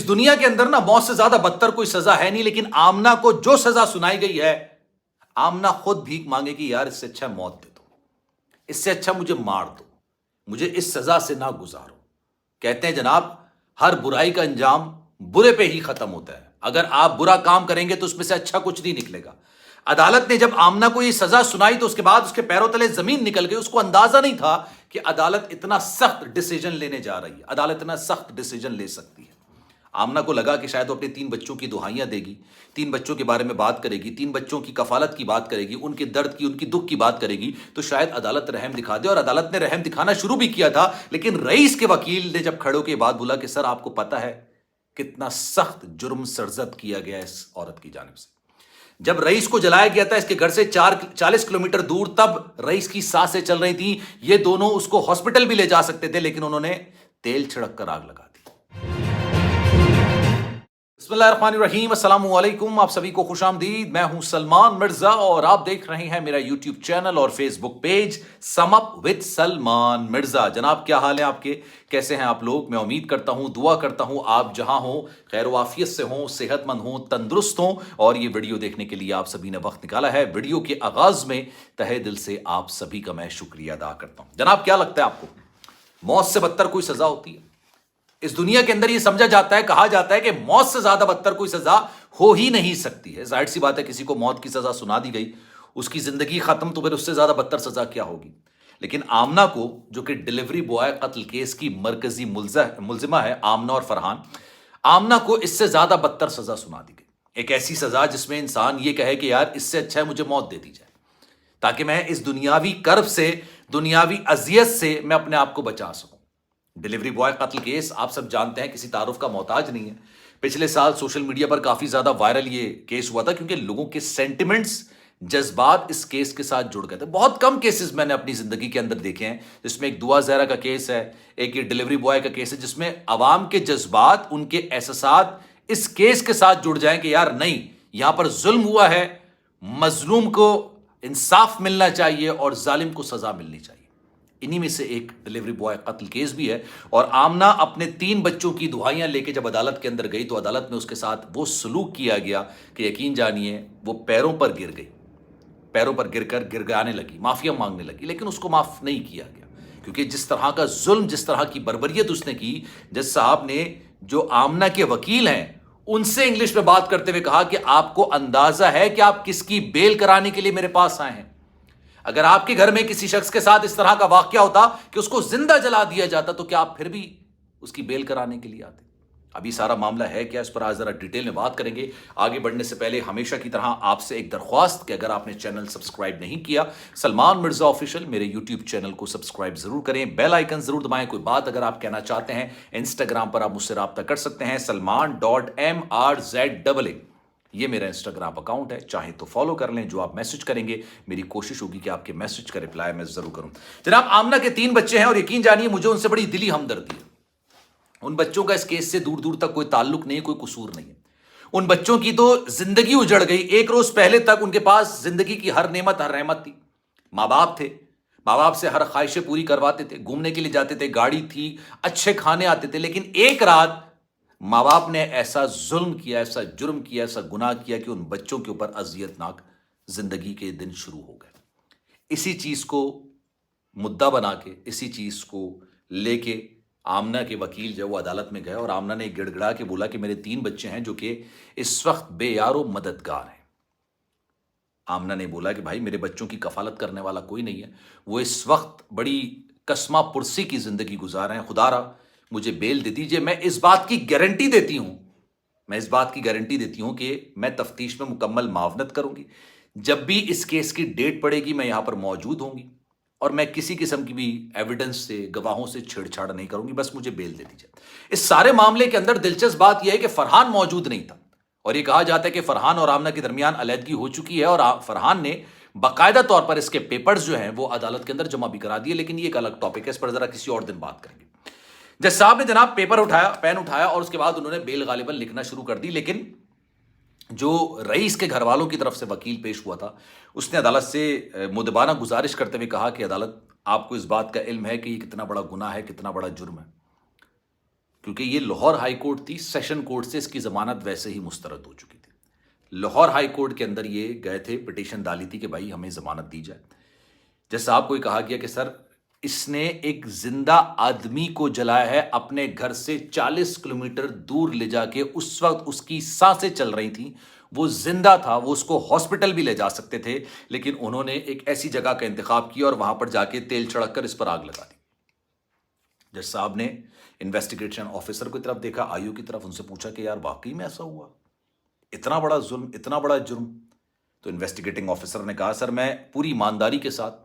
اس دنیا کے اندر نا موت سے زیادہ بدتر کوئی سزا ہے نہیں، لیکن آمنہ کو جو سزا سنائی گئی ہے، آمنہ خود بھیک مانگے کہ یار اس سے اچھا موت دے دو، اس سے اچھا مجھے مار دو، مجھے اس سزا سے نہ گزارو۔ کہتے ہیں جناب ہر برائی کا انجام برے پہ ہی ختم ہوتا ہے، اگر آپ برا کام کریں گے تو اس میں سے اچھا کچھ نہیں نکلے گا۔ عدالت نے جب آمنہ کو یہ سزا سنائی تو اس کے بعد اس کے پیروں تلے زمین نکل گئی۔ اس کو اندازہ نہیں تھا کہ عدالت اتنا سخت ڈیسیجن لینے جا رہی ہے، عدالت اتنا سخت ڈیسیجن لے سکتی ہے۔ آمنہ کو لگا کہ شاید وہ اپنے 3 بچوں کی دہائیاں دے گی، 3 بچوں کے بارے میں بات کرے گی، 3 بچوں کی کفالت کی بات کرے گی، ان کے درد کی، ان کی دکھ کی بات کرے گی تو شاید عدالت رحم دکھا دے، اور عدالت نے رحم دکھانا شروع بھی کیا تھا۔ لیکن رئیس کے وکیل نے جب کھڑے ہو کے بات بولا کہ سر آپ کو پتہ ہے کتنا سخت جرم سرزد کیا گیا اس عورت کی جانب سے، جب رئیس کو جلایا گیا تھا اس کے گھر سے 40 کلومیٹر دور، تب رئیس کی سانسیں چل رہی تھیں، یہ دونوں اس کو ہاسپٹل بھی لے جا سکتے تھے، لیکن انہوں نے تیل چھڑک کر آگ لگا دی۔ بسم اللہ الرحمن الرحیم، السلام علیکم، آپ سبھی کو خوش آمدید۔ میں ہوں سلمان مرزا اور آپ دیکھ رہے ہیں میرا یوٹیوب چینل اور Facebook page sum up with Salman Mirza. جناب کیا حال ہے آپ کے، کیسے ہیں آپ لوگ؟ میں امید کرتا ہوں، دعا کرتا ہوں آپ جہاں ہوں خیر و عافیت سے ہوں، صحت مند ہوں، تندرست ہوں، اور یہ ویڈیو دیکھنے کے لیے آپ سبھی نے وقت نکالا ہے۔ ویڈیو کے آغاز میں تہہ دل سے آپ سبھی کا میں شکریہ ادا کرتا ہوں۔ جناب کیا لگتا ہے آپ کو موت سے بدتر کوئی سزا ہوتی ہے؟ اس دنیا کے اندر یہ سمجھا جاتا ہے، کہا جاتا ہے کہ موت سے زیادہ بدتر کوئی سزا ہو ہی نہیں سکتی ہے۔ ظاہر سی بات ہے کسی کو موت کی سزا سنا دی گئی، اس کی زندگی ختم، تو پھر اس سے زیادہ بدتر سزا کیا ہوگی؟ لیکن آمنہ کو، جو کہ ڈیلیوری بوائے قتل کیس کی مرکزی ملزمہ ہے، آمنہ اور فرحان، آمنہ کو اس سے زیادہ بدتر سزا سنا دی گئی۔ ایک ایسی سزا جس میں انسان یہ کہے کہ یار اس سے اچھا ہے مجھے موت دے دی جائے، تاکہ میں اس دنیاوی کرب سے، دنیاوی اذیت سے میں اپنے آپ کو بچا سکوں۔ ڈیلیوری بوائے قتل کیس آپ سب جانتے ہیں کسی تعارف کا محتاج نہیں ہے۔ پچھلے سال سوشل میڈیا پر کافی زیادہ وائرل یہ کیس ہوا تھا، کیونکہ لوگوں کے سینٹیمنٹس، جذبات اس کیس کے ساتھ جڑ گئے تھے۔ بہت کم کیسز میں نے اپنی زندگی کے اندر دیکھے ہیں جس میں ایک دعا زہرا کا کیس ہے، ایک یہ ڈیلیوری بوائے کا کیس ہے، جس میں عوام کے جذبات، ان کے احساسات اس کیس کے ساتھ جڑ جائیں کہ یار نہیں، یہاں پر ظلم ہوا ہے، مظلوم کو انصاف ملنا چاہیے اور ظالم کو سزا ملنی چاہیے۔ انہی میں سے ایک ڈیلیوری بوائے قتل کیس بھی ہے۔ اور آمنہ اپنے 3 بچوں کی دہائیاں لے کے جب عدالت کے اندر گئی تو عدالت میں اس کے ساتھ وہ سلوک کیا گیا کہ یقین جانیے وہ پیروں پر گر گئی، پیروں پر گر کر گڑگڑانے لگی، معافیا مانگنے لگی، لیکن اس کو معاف نہیں کیا گیا، کیونکہ جس طرح کا ظلم، جس طرح کی بربریت اس نے کی، جج صاحب نے جو آمنہ کے وکیل ہیں ان سے انگلش میں بات کرتے ہوئے کہا کہ آپ کو اندازہ ہے کہ آپ کس کی بیل کرانے کے لیے میرے پاس آئے ہیں؟ اگر آپ کے گھر میں کسی شخص کے ساتھ اس طرح کا واقعہ ہوتا کہ اس کو زندہ جلا دیا جاتا تو کیا آپ پھر بھی اس کی بیل کرانے کے لیے آتے؟ ابھی سارا معاملہ ہے کیا، اس پر آج ذرا ڈیٹیل میں بات کریں گے۔ آگے بڑھنے سے پہلے ہمیشہ کی طرح آپ سے ایک درخواست کہ اگر آپ نے چینل سبسکرائب نہیں کیا، سلمان مرزا آفیشل میرے یوٹیوب چینل کو سبسکرائب ضرور کریں، بیل آئیکن ضرور دبائیں۔ کوئی بات اگر آپ کہنا چاہتے ہیں انسٹاگرام پر آپ مجھ سے رابطہ کر سکتے ہیں، salman.mrza، یہ میرا انسٹاگرام اکاؤنٹ ہے، چاہیں تو فالو کر لیں۔ جو آپ میسج کریں گے میری کوشش ہوگی کہ آپ کے میسج کا رپلائی میں ضرور کروں۔ جناب آمنہ کے 3 بچے ہیں اور یقین جانیے مجھے ان سے بڑی دلی ہمدردی ہے۔ ان بچوں کا اس کیس سے دور دور تک کوئی تعلق نہیں، کوئی قصور نہیں ہے۔ ان بچوں کی تو زندگی اجڑ گئی۔ ایک روز پہلے تک ان کے پاس زندگی کی ہر نعمت، ہر رحمت تھی، ماں باپ تھے، ماں باپ سے ہر خواہشیں پوری کرواتے تھے، گھومنے کے لیے جاتے تھے، گاڑی تھی، اچھے کھانے آتے تھے، لیکن ایک رات ماں باپ نے ایسا ظلم کیا، ایسا جرم کیا، ایسا گناہ کیا کہ ان بچوں کے اوپر اذیت ناک زندگی کے دن شروع ہو گئے۔ اسی چیز کو مدعا بنا کے، اسی چیز کو لے کے آمنہ کے وکیل جو وہ عدالت میں گئے اور آمنہ نے گڑ گڑا کے بولا کہ میرے 3 بچے ہیں جو کہ اس وقت بے یار و مددگار ہیں۔ آمنہ نے بولا کہ بھائی میرے بچوں کی کفالت کرنے والا کوئی نہیں ہے، وہ اس وقت بڑی کسمہ پرسی کی زندگی گزار رہے ہیں، خدا را مجھے بیل دے دیجئے۔ میں اس بات کی گارنٹی دیتی ہوں کہ میں تفتیش میں مکمل معاونت کروں گی، جب بھی اس کیس کی ڈیٹ پڑے گی میں یہاں پر موجود ہوں گی، اور میں کسی قسم کی بھی ایویڈنس سے، گواہوں سے چھیڑ چھاڑ نہیں کروں گی، بس مجھے بیل دے دیجئے۔ اس سارے معاملے کے اندر دلچسپ بات یہ ہے کہ فرحان موجود نہیں تھا، اور یہ کہا جاتا ہے کہ فرحان اور آمنہ کے درمیان علیحدگی ہو چکی ہے، اور فرحان نے باقاعدہ طور پر اس کے پیپرز جو ہیں وہ عدالت کے اندر جمع بھی کرا دیے، لیکن یہ ایک الگ ٹاپک ہے، اس پر ذرا کسی اور دن بات کریں گے۔ جج صاحب نے جناب پیپر اٹھایا، پین اٹھایا، اور اس کے بعد انہوں نے بیل غالباً لکھنا شروع کر دی، لیکن جو رئیس کے گھر والوں کی طرف سے وکیل پیش ہوا تھا اس نے عدالت سے مدبانہ گزارش کرتے ہوئے کہا کہ عدالت، آپ کو اس بات کا علم ہے کہ یہ کتنا بڑا گناہ ہے، کتنا بڑا جرم ہے کیونکہ یہ لاہور ہائی کورٹ تھی، سیشن کورٹ سے اس کی ضمانت ویسے ہی مسترد ہو چکی تھی. لاہور ہائی کورٹ کے اندر یہ گئے تھے، پٹیشن ڈالی تھی کہ بھائی ہمیں ضمانت دی جائے. جج صاحب کو یہ کہا گیا کہ سر اس نے ایک زندہ آدمی کو جلایا ہے، اپنے گھر سے 40 کلومیٹر دور لے جا کے. اس وقت اس کی سانسیں چل رہی تھیں، وہ زندہ تھا، وہ اس کو ہاسپٹل بھی لے جا سکتے تھے، لیکن انہوں نے ایک ایسی جگہ کا انتخاب کیا اور وہاں پر جا کے تیل چھڑک کر اس پر آگ لگا دی. جج صاحب نے انویسٹیگیشن آفیسر کی طرف دیکھا، آئیو کی طرف، ان سے پوچھا کہ یار واقعی میں ایسا ہوا؟ اتنا بڑا ظلم، اتنا بڑا جرم؟ تو انویسٹیگیٹنگ آفیسر نے کہا سر میں پوری ایمانداری کے ساتھ،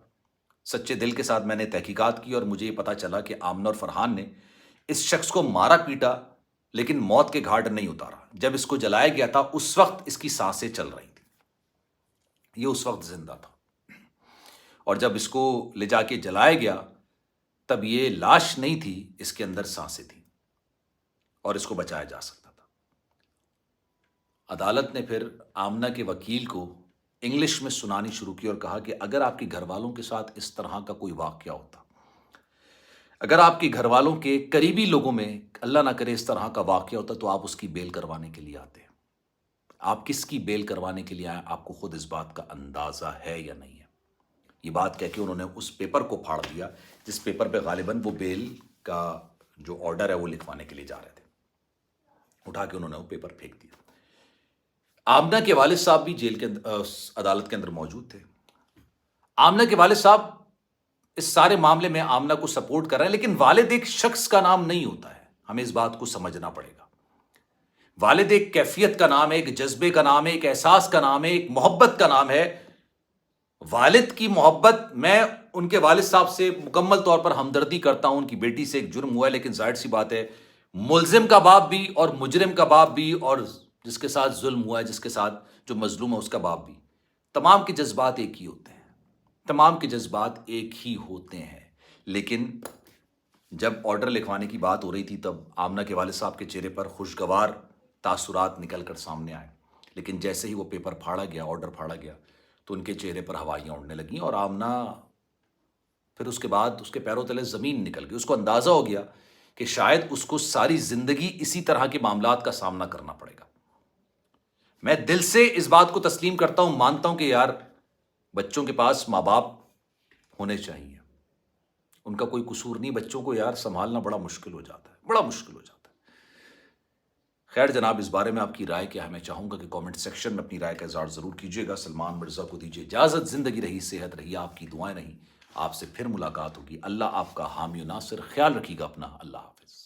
سچے دل کے ساتھ میں نے تحقیقات کی اور مجھے یہ پتا چلا کہ آمنہ اور فرحان نے اس شخص کو مارا پیٹا لیکن موت کے گھاٹ نہیں اتارا. جب اس کو جلایا گیا تھا اس وقت اس کی سانسیں چل رہی تھیں، یہ اس وقت زندہ تھا، اور جب اس کو لے جا کے جلایا گیا تب یہ لاش نہیں تھی، اس کے اندر سانسیں تھیں اور اس کو بچایا جا سکتا تھا. عدالت نے پھر آمنہ کے وکیل کو انگلش میں سنانی شروع کی اور کہا کہ اگر آپ کے گھر والوں کے ساتھ اس طرح کا کوئی واقعہ ہوتا، اگر آپ کے گھر والوں کے قریبی لوگوں میں اللہ نہ کرے اس طرح کا واقعہ ہوتا تو آپ اس کی بیل کروانے کے لیے آتے. آپ کس کی بیل کروانے کے لیے آئے؟ آپ کو خود اس بات کا اندازہ ہے یا نہیں ہے؟ یہ بات کہہ کے انہوں نے اس پیپر کو پھاڑ دیا جس پیپر پہ غالباً وہ بیل کا جو آرڈر ہے وہ لکھوانے کے لیے جا رہے تھے. اٹھا کے انہوں نے وہ پیپر پھینک دیا. آمنہ کے والد صاحب بھی جیل کے عدالت کے اندر موجود تھے. آمنہ کے والد صاحب اس سارے معاملے میں آمنہ کو سپورٹ کر رہے ہیں، لیکن والد ایک شخص کا نام نہیں ہوتا ہے، ہمیں اس بات کو سمجھنا پڑے گا. والد ایک کیفیت کا نام ہے، ایک جذبے کا نام ہے، ایک احساس کا نام ہے، ایک محبت کا نام ہے. والد کی محبت، میں ان کے والد صاحب سے مکمل طور پر ہمدردی کرتا ہوں، ان کی بیٹی سے ایک جرم ہوا ہے، لیکن ظاہر سی بات ہے ملزم کا باپ بھی اور مجرم کا باپ بھی اور جس کے ساتھ ظلم ہوا ہے، جس کے ساتھ جو مظلوم ہے اس کا باپ بھی، تمام کے جذبات ایک ہی ہوتے ہیں، تمام کے جذبات ایک ہی ہوتے ہیں. لیکن جب آرڈر لکھوانے کی بات ہو رہی تھی تب آمنہ کے والد صاحب کے چہرے پر خوشگوار تاثرات نکل کر سامنے آئے، لیکن جیسے ہی وہ پیپر پھاڑا گیا، آرڈر پھاڑا گیا، تو ان کے چہرے پر ہوائیاں اڑنے لگیں اور آمنہ پھر اس کے بعد اس کے پیروں تلے زمین نکل گئی. اس کو اندازہ ہو گیا کہ شاید اس کو ساری زندگی اسی طرح کے معاملات کا سامنا کرنا پڑے گا. میں دل سے اس بات کو تسلیم کرتا ہوں، مانتا ہوں کہ یار بچوں کے پاس ماں باپ ہونے چاہیے، ان کا کوئی قصور نہیں، بچوں کو یار سنبھالنا بڑا مشکل ہو جاتا ہے، بڑا مشکل ہو جاتا ہے. خیر جناب، اس بارے میں آپ کی رائے کیا ہے؟ میں چاہوں گا کہ کامنٹ سیکشن میں اپنی رائے کا اظہار ضرور کیجیے گا. سلمان مرزا کو دیجیے اجازت. زندگی رہی، صحت رہی، آپ کی دعائیں رہیں. آپ سے پھر ملاقات ہوگی. اللہ آپ کا حامی و ناصر. خیال رکھیے گا اپنا. اللہ حافظ.